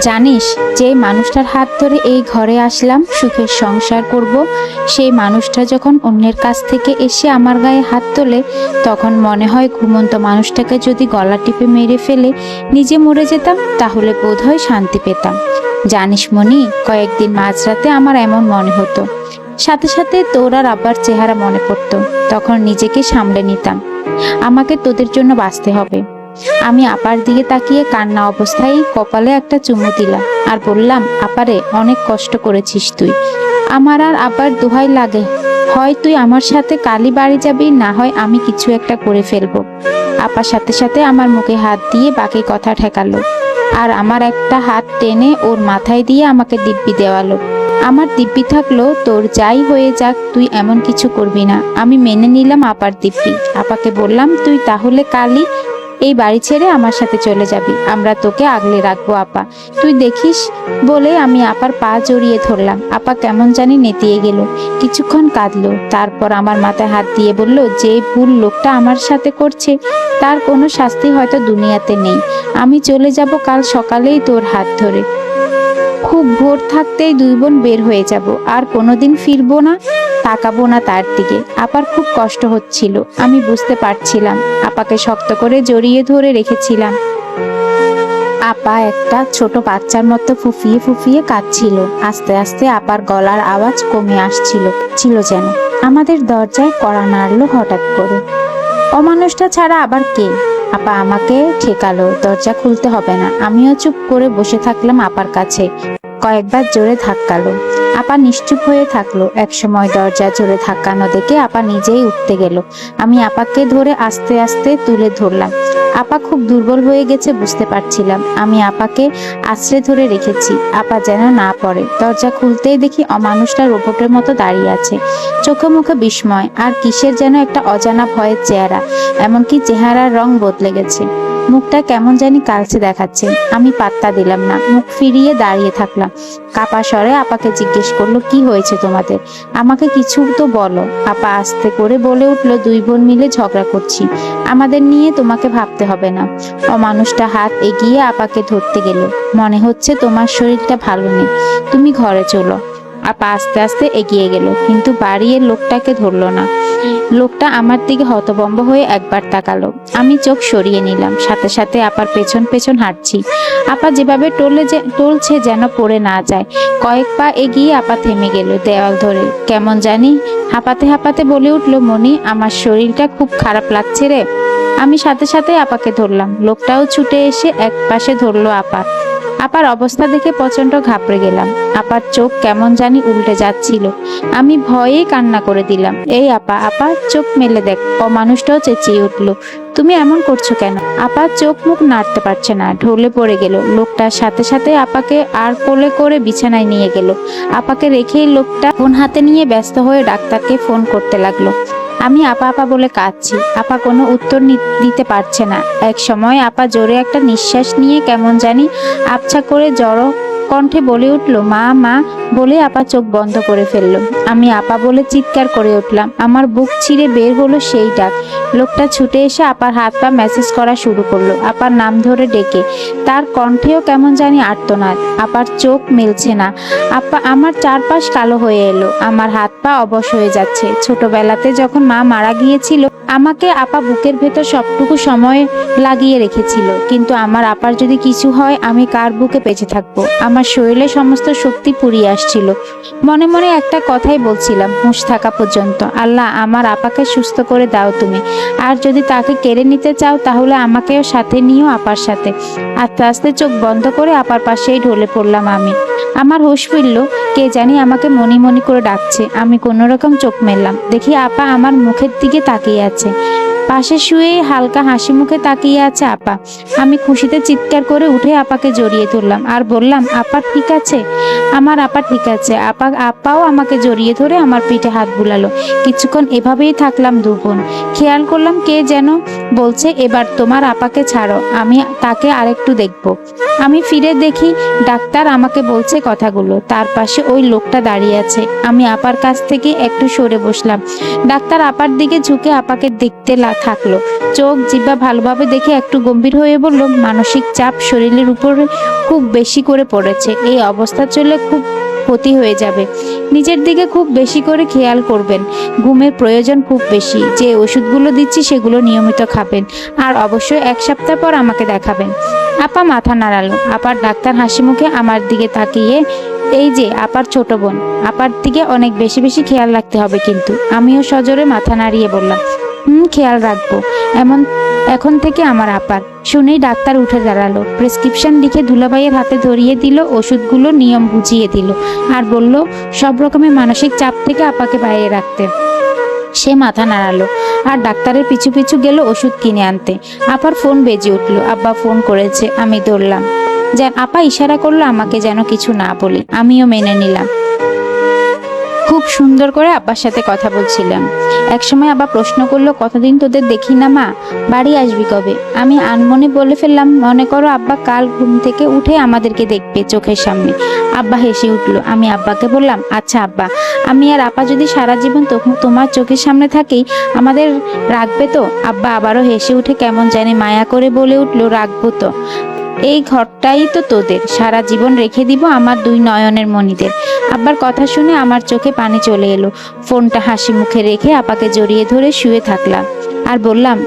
জানিস, যে মানুষটার হাত ধরে এই ঘরে আসলাম সুখের সংসার করব, সেই মানুষটা যখন অন্যের কাছ থেকে এসে আমার গায়ে হাত তোলে, তখন মনে হয় ঘুমন্ত মানুষটাকে যদি গলা টিপে মেরে ফেলে নিজে মরে যেতাম, তাহলে বোধহয় শান্তি পেতাম। জানিস মনি, কয়েকদিন মাঝরাতে আমার এমন মনে হতো, সাথে সাথে তোর আর আব্বার চেহারা মনে পড়তো। তখন নিজেকে সামলে নিতাম, আমাকে তোদের জন্য বাঁচতে হবে। আমি আপার দিকে তাকিয়ে কান্না অবস্থায় কপালে একটা চুমু দিলাম আর বললাম, আপারে, অনেক কষ্ট করেছিস তুই। আমার আর আবার দোহাই লাগে, হয় তুই আমার সাথে কালই বাড়ি যাবি, না হয় আমি কিছু একটা করে ফেলবো। আপার সাথে সাথে আমার মুখে হাত দিয়ে বাকি কথা ঠেকালো আর আমার একটা হাত টেনে ওর মাথায় দিয়ে আমাকে দিব্যি দেওয়ালো। আমার দিব্যি থাকলো, তোর যাই হয়ে যাক তুই এমন কিছু করবি না। আমি মেনে নিলাম আপার দিব্যি। আপাকে বললাম, তুই তাহলে কালই এই বাড়ি ছেড়ে আমার সাথে চলে যাবি, আমরা তোকে আগলে রাখবো আপা, তুই দেখিস। বলে আমি আপার পা জড়িয়ে ধরলাম। আপা কেমন জানি নেতিয়ে গেল, কিছুক্ষণ কাঁদলো, তারপর আমার মাথায় হাত দিয়ে বলল, যে ভুল লোকটা আমার সাথে করছে তার কোনো শাস্তি হয়তো দুনিয়াতে নেই। আমি চলে যাব কাল সকালেই তোর হাত ধরে। খুব ভোর থাকতেই দুই বোন বের হয়ে যাব, আর কোনোদিন ফিরবো না, তাকাবো না তার দিকে। আপার খুব কষ্ট হচ্ছিল, আমি বুঝতে পারছিলাম। আপাকে শক্ত করে জড়িয়ে ধরে রেখেছিলাম। আপা একটা ছোট বাচ্চার মতো ফুফিয়ে ফুফিয়ে কাঁদছিল। আস্তে আস্তে আপার গলার আওয়াজ কমে আসছিল যেন। আমাদের দরজায় কড়া নাড়লো হঠাৎ করে। অমানুষটা ছাড়া আবার কে? আপা আমাকে ঠেকালো, দরজা খুলতে হবে না। আমিও চুপ করে বসে থাকলাম আপার কাছে। কয়েকবার জোরে ধাক্কালো, আপা নিশ্চুপ হয়ে থাকলো। একসময় দরজা জোরে ধাক্কানো দেখে আপা নিজেই উঠতে গেল। আমি আপাকে ধরে আস্তে আস্তে তুলে ধরলাম। আপা খুব দুর্বল হয়ে গেছে বুঝতে পারছিলাম। আমি আপাকে আশ্রে ধরে রেখেছি, আপা যেন না পড়ে। দরজা খুলতেই দেখি অমানুষটা রোবটের মতো দাঁড়িয়ে আছে, চোখে মুখে বিস্ময় আর কিসের যেন একটা অজানা ভয়ের চেহারা। এমনকি চেহারার রং বদলে গেছে, মুখটা কেমন জানি কালচে দেখাচ্ছে। আমি পাত্তা দিলাম না, মুখ ফিরিয়ে দাঁড়িয়ে থাকলাম। কাপা স্বরে আপাকে জিজ্ঞেস করলো, কি হয়েছে তোমাদের? আমাকে কিছু তো বলো। আপা আস্তে করে বলে উঠলো, দুই বোন মিলে ঝগড়া করছি, আমাদের নিয়ে তোমাকে ভাবতে হবে না। অমানুষটা হাত এগিয়ে আপাকে ধরতে গেল। মনে হচ্ছে তোমার শরীরটা ভালো নেই, তুমি ঘরে চলো। আপা আস্তে আস্তে এগিয়ে গেল, কিন্তু বাড়ির লোকটাকে ধরলো না। লোকটা আমার দিকে হতভম্ব হয়ে একবার তাকালো। আমি চোখ সরিয়ে নিলাম, সাথে সাথে আপার পেছন পেছন হাঁটছি। আপা যেভাবে টলছে যেন পড়ে না যায়। কয়েক পা এগিয়ে আপা থেমে গেল দেওয়াল ধরে। কেমন জানি হাঁপাতে হাঁপাতে বলে উঠলো, মনি, আমার শরীরটা খুব খারাপ লাগছে রে। আমি সাথে সাথে আপাকে ধরলাম। লোকটাও ছুটে এসে এক পাশে ধরলো আপার। আপার অবস্থা দেখে প্রচন্ড ঘাবড়ে গেলাম। আপার চোখ কেমন জানি উল্টে যাচ্ছিল। আমি ভয়ে কান্না করে দিলাম। এই আপা, আপা, চোখ মেলে দেখ। অমানুষটাও চেঁচিয়ে উঠলো, তুমি এমন করছো কেন? আপা চোখ মুখ নাড়তে পারছে না, ঢলে পড়ে গেল। লোকটার সাথে সাথে আপাকে আর কোলে করে বিছানায় নিয়ে গেল। আপাকে রেখেই লোকটা ফোন হাতে নিয়ে ব্যস্ত হয়ে ডাক্তারকে ফোন করতে লাগলো। আমি আপা আপা বলে কাঁদছি। আপা কোনো উত্তর দিতে পারছে না। এক সময় আপা জোরে একটা নিঃশ্বাস নিয়ে কেমন জানি আবছা করে জড়ো কণ্ঠে বলে উঠলো, মা, মা বলে আপা চোখ বন্ধ করে ফেললো। আমি আপা বলে চিৎকার করে উঠলাম। আমার বুক ছিঁড়ে বের হলো সেই ডাক। লোকটা ছুটে এসে আপার হাত পা ম্যাসেজ করা শুরু করলো, আপার নাম ধরে ডেকে। তার কণ্ঠেও কেমন জানি আর্তনাদ। আপার চোখ মেলছে না। আপা আমার চারপাশ কালো হয়ে এলো, আমার হাত পা অবশ হয়ে যাচ্ছে। ছোটবেলাতে যখন মা মারা গিয়েছিল, আমাকে আপা বুকের ভেতর সবটুকু সময় লাগিয়ে রেখেছিল। কিন্তু আমার আপার যদি কিছু হয়, আমি কার বুকে বেঁচে থাকবো? আমার শরীরে সমস্ত শক্তি ফুরিয়ে আসছিল। মনে মনে একটা কথাই বলছিলাম, হুঁশ থাকা পর্যন্ত, আল্লাহ, আমার আপাকে সুস্থ করে দাও তুমি। আর যদি তাকে কেড়ে নিতে চাও, তাহলে আমাকেও সাথে নিও আপার সাথে। আস্তে আস্তে চোখ বন্ধ করে আপার পাশেই ঢলে পড়লাম আমি। আমার হুঁশ ফিরল, কে জানি আমাকে মনি মনি করে ডাকছে। আমি কোনো রকম চোখ মেললাম, দেখি আপা আমার মুখের দিকে তাকিয়ে আছে। পাশে শুয়ে হালকা হাসি মুখে তাকিয়ে আছে আপা। আমি খুশিতে চিৎকার করে উঠে আপাকে জড়িয়ে ধরলাম আর বললাম, আপা ঠিক আছে? আমার আপা ঠিক আছে। আপাও আমাকে জড়িয়ে ধরে আমার পিঠে হাত বুলালো। কিছুক্ষণ এভাবেই থাকলাম দু বোন। খেয়াল করলাম কে যেন বলছে, এবার তোমার আপাকে ছাড়ো, আমি তাকে আরেকটু দেখবো। আমি ফিরে দেখি ডাক্তার আমাকে বলছে কথাগুলো। তার পাশে ওই লোকটা দাঁড়িয়ে আছে। আমি আপার কাছ থেকে একটু সরে বসলাম। ডাক্তার আপার দিকে ঝুঁকে আপাকে থাকলো। চোখ জিহ্বা ভালোভাবে দেখে একটু গম্ভীর হয়ে বলল, মানসিক চাপ শরীরের উপরে খুব বেশি করে পড়েছে। এই অবস্থা চলে খুব ক্ষতি হয়ে যাবে। নিজের দিকে খুব বেশি করে খেয়াল করবেন। ঘুমের প্রয়োজন খুব বেশি। যে ওষুধগুলো দিচ্ছি সেগুলো নিয়মিত খাবেন। আর অবশ্যই 1 সপ্তাহ পর আমাকে দেখাবেন। আপা মাথা নাড়ালো। আপার ডাক্তার হাসি মুখে আমার দিকে তাকিয়ে, এই যে আপার ছোট বোন, আপার দিকে অনেক বেশি বেশি খেয়াল রাখতে হবে কিন্তু। আমিও সজোরে মাথা নাড়িয়ে বললাম, খেয়াল রাখবো। এখন থেকে আমার আপার। শুনেই ডাক্তার উঠে দাঁড়ালো, প্রেসক্রিপশন লিখে দুলাভাইয়ের হাতে ধরিয়ে দিল, ওষুধগুলো নিয়ম বুঝিয়ে দিল, আর বলল সব রকমের মানসিক চাপ থেকে আপাকে বাইরে রাখতে। সে মাথা নাড়ালো আর ডাক্তারের পিছু পিছু গেল ওষুধ কিনে আনতে। আপার ফোন বেজে উঠলো। আব্বা ফোন করেছে। আমি ধরলাম। যেন আপা ইশারা করলো আমাকে যেন কিছু না বলি। আমিও মেনে নিলাম। খুব সুন্দর করে আব্বার সাথে কথা বলছিলাম। একসময় আব্বা প্রশ্ন করলো, কতদিন তোদের দেখি না মা, বাড়ি আসবি কবে? আমি আনমনে বলে ফেললাম, মনে করো আব্বা কাল ঘুম থেকে উঠে আমাদেরকে দেখবে চোখের সামনে। আব্বা হেসে উঠলো। আমি আব্বাকে বললাম, আচ্ছা আব্বা, আমি আর আপা যদি সারা জীবন তোমার চোখের সামনে থাকি, আমাদের রাখবে তো? আব্বা আবারও হেসে উঠে কেমন জানি মায়া করে বলে উঠলো, রাখবো তো। এই ঘরটাই তো তোদের, সারা জীবন রেখে দিব আমার 2 নয়নের মণিদের। আব্বার কথা শুনে আমার চোখে পানি চলে এলো। ফোনটা হাসি মুখে রেখে আপাকে জড়িয়ে ধরে শুয়ে থাকলাম আর বললাম,